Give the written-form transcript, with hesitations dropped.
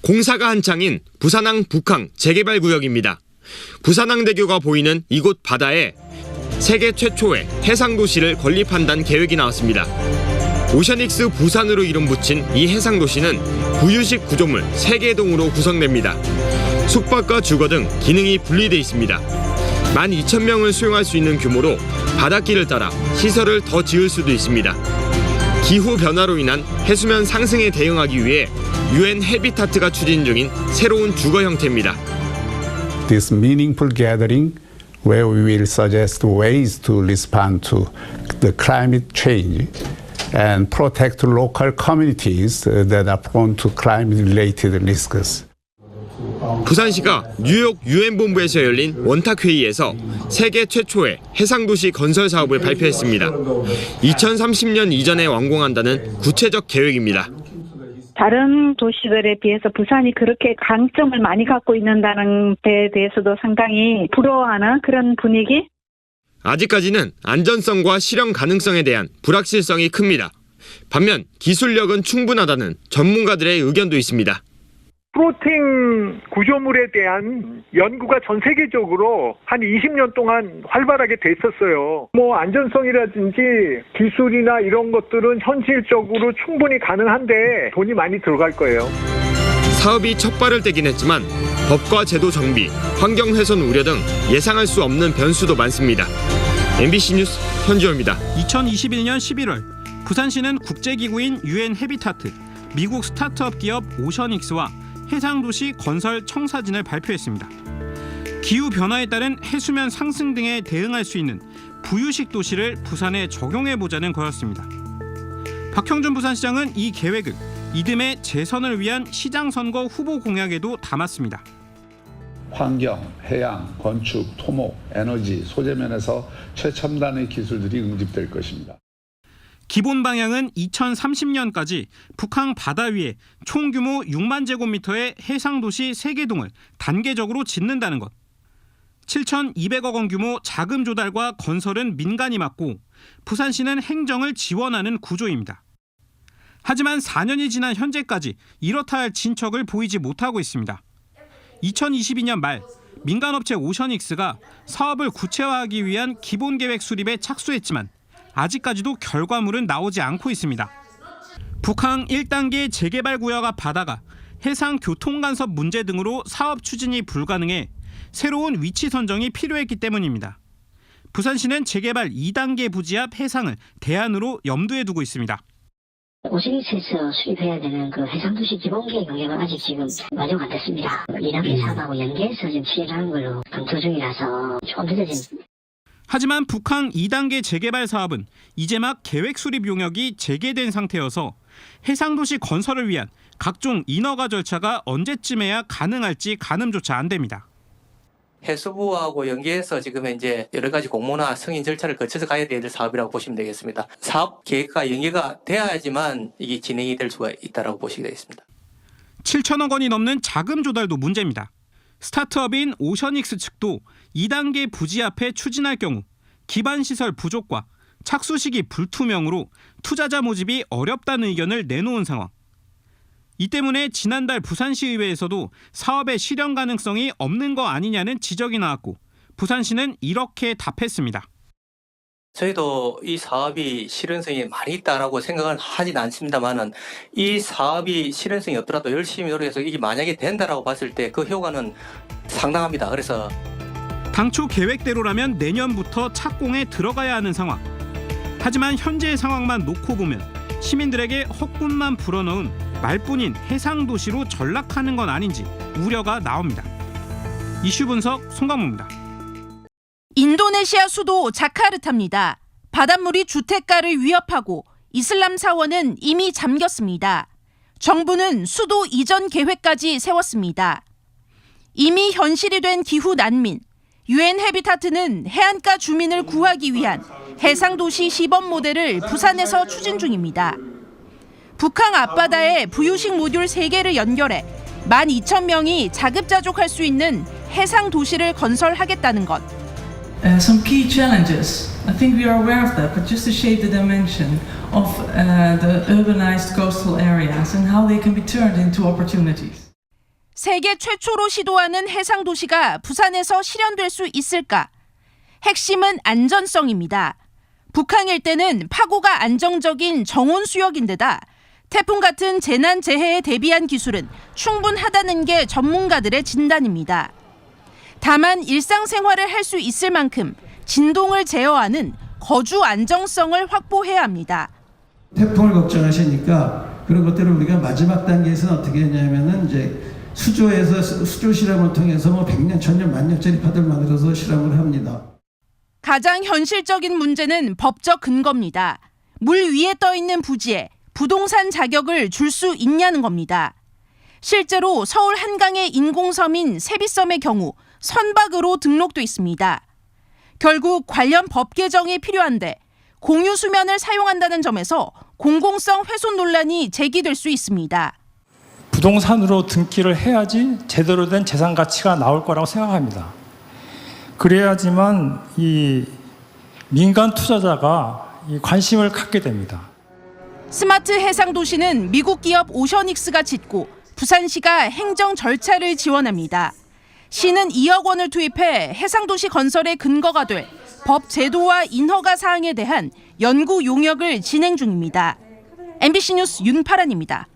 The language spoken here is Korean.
공사가 한창인 부산항 북항 재개발 구역입니다. 부산항대교가 보이는 이곳 바다에 세계 최초의 해상도시를 건립한다는 계획이 나왔습니다. 오션익스 부산으로 이름 붙인 이 해상도시는 부유식 구조물 3개동으로 구성됩니다. 숙박과 주거 등 기능이 분리돼 있습니다. 12,000명을 수용할 수 있는 규모로 바닷길을 따라 시설을 더 지을 수도 있습니다. 기후 변화로 인한 해수면 상승에 대응하기 위해 UN 해비타트가 추진 중인 새로운 주거 형태입니다. This meaningful gathering where we will suggest ways to respond to the climate change and protect local communities that are prone to climate-related risks. 부산시가 뉴욕 유엔본부에서 열린 원탁회의에서 세계 최초의 해상도시 건설 사업을 발표했습니다. 2030년 이전에 완공한다는 구체적 계획입니다. 다른 도시들에 비해서 부산이 그렇게 강점을 많이 갖고 있는다는 데에 대해서도 상당히 부러워하는 그런 분위기? 아직까지는 안전성과 실현 가능성에 대한 불확실성이 큽니다. 반면 기술력은 충분하다는 전문가들의 의견도 있습니다. 플로팅 구조물에 대한 연구가 전 세계적으로 한 20년 동안 활발하게 됐었어요. 안전성이라든지 기술이나 이런 것들은 현실적으로 충분히 가능한데 돈이 많이 들어갈 거예요. 사업이 첫 발을 떼긴 했지만 법과 제도 정비, 환경 훼손 우려 등 예상할 수 없는 변수도 많습니다. MBC 뉴스 현지호입니다. 2021년 11월 부산시는 국제기구인 UN 해비타트, 미국 스타트업 기업 오션익스와 해상도시 건설 청사진을 발표했습니다. 기후변화에 따른 해수면 상승 등에 대응할 수 있는 부유식 도시를 부산에 적용해보자는 거였습니다. 박형준 부산시장은 이 계획을 이듬해 재선을 위한 시장 선거 후보 공약에도 담았습니다. 환경, 해양, 건축, 토목, 에너지, 소재 면에서 최첨단의 기술들이 응집될 것입니다. 기본 방향은 2030년까지 북한 바다 위에 총 규모 6만 제곱미터의 해상도시 3개동을 단계적으로 짓는다는 것. 7,200억 원 규모 자금 조달과 건설은 민간이 맡고 부산시는 행정을 지원하는 구조입니다. 하지만 4년이 지난 현재까지 이렇다 할 진척을 보이지 못하고 있습니다. 2022년 말 민간업체 오션익스가 사업을 구체화하기 위한 기본계획 수립에 착수했지만 아직까지도 결과물은 나오지 않고 있습니다. 북항 1단계 재개발 구역 앞 바다가 해상 교통 간섭 문제 등으로 사업 추진이 불가능해 새로운 위치 선정이 필요했기 때문입니다. 부산시는 재개발 2단계 부지 앞 해상을 대안으로 염두에 두고 있습니다. 오션익스에서 수립해야 되는 그 해상도시 기본계획 영역은 아직 지금 완료가 안 됐습니다. 2단계 사업하고 연계해서 지금 추진하는 걸로 검토 중이라서 조금 늦어진. 하지만 북항 2단계 재개발 사업은 이제 막 계획 수립 용역이 재개된 상태여서 해상도시 건설을 위한 각종 인허가 절차가 언제쯤에야 가능할지 가늠조차 안 됩니다. 해수부하고 연계해서 지금 이제 여러 가지 공모나 승인 절차를 거쳐서 가야 될 사업이라고 보시면 되겠습니다. 사업 계획과 연계가 돼야지만 이게 진행이 될 수가 있다고 보시게 되겠습니다. 7천억 원이 넘는 자금 조달도 문제입니다. 스타트업인 오션익스 측도 2단계 부지 앞에 추진할 경우 기반시설 부족과 착수 시기 불투명으로 투자자 모집이 어렵다는 의견을 내놓은 상황. 이 때문에 지난달 부산시의회에서도 사업의 실현 가능성이 없는 거 아니냐는 지적이 나왔고 부산시는 이렇게 답했습니다. 저희도 이 사업이 실현성이 많이 있다라고 생각은 하진 않습니다만은 이 사업이 실현성이 없더라도 열심히 노력해서 이게 만약에 된다라고 봤을 때 그 효과는 상당합니다. 그래서 당초 계획대로라면 내년부터 착공에 들어가야 하는 상황. 하지만 현재의 상황만 놓고 보면 시민들에게 헛꿈만 불어넣은 말뿐인 해상도시로 전락하는 건 아닌지 우려가 나옵니다. 이슈 분석 송강무입니다. 인도네시아 수도 자카르타입니다. 바닷물이 주택가를 위협하고 이슬람 사원은 이미 잠겼습니다. 정부는 수도 이전 계획까지 세웠습니다. 이미 현실이 된 기후 난민, UN 해비타트는 해안가 주민을 구하기 위한 해상도시 시범 모델을 부산에서 추진 중입니다. 북한 앞바다에 부유식 모듈 3개를 연결해 12,000명이 자급자족할 수 있는 해상도시를 건설하겠다는 것. Some key challenges. I think we are aware of that, but just to shape the dimension of the urbanized coastal areas and how they can be turned into opportunities. 세계 최초로 시도하는 해상도시가 부산에서 실현될 수 있을까? 핵심은 안전성입니다. 북항 일대는 파고가 안정적인 정온 수역인데다 태풍 같은 재난 재해에 대비한 기술은 충분하다는 게 전문가들의 진단입니다. 다만 일상생활을 할 수 있을 만큼 진동을 제어하는 거주 안정성을 확보해야 합니다. 태풍을 걱정하시니까 그런 것들을 우리가 마지막 단계에서는 어떻게 했냐면은 이제 수조에서 수조 실험을 통해서 100년, 1000년, 만년짜리 파도를 만들어서 실험을 합니다. 가장 현실적인 문제는 법적 근거입니다. 물 위에 떠 있는 부지에 부동산 자격을 줄 수 있냐는 겁니다. 실제로 서울 한강의 인공섬인 세비섬의 경우 선박으로 등록돼 있습니다. 결국 관련 법 개정이 필요한데 공유 수면을 사용한다는 점에서 공공성 훼손 논란이 제기될 수 있습니다. 부동산으로 등기를 해야지 제대로 된 재산 가치가 나올 거라고 생각합니다. 그래야지만 이 민간 투자자가 이 관심을 갖게 됩니다. 스마트 해상 도시는 미국 기업 오션익스가 짓고 부산시가 행정 절차를 지원합니다. 시는 2억 원을 투입해 해상 도시 건설의 근거가 될 법 제도와 인허가 사항에 대한 연구 용역을 진행 중입니다. MBC 뉴스 윤파란입니다.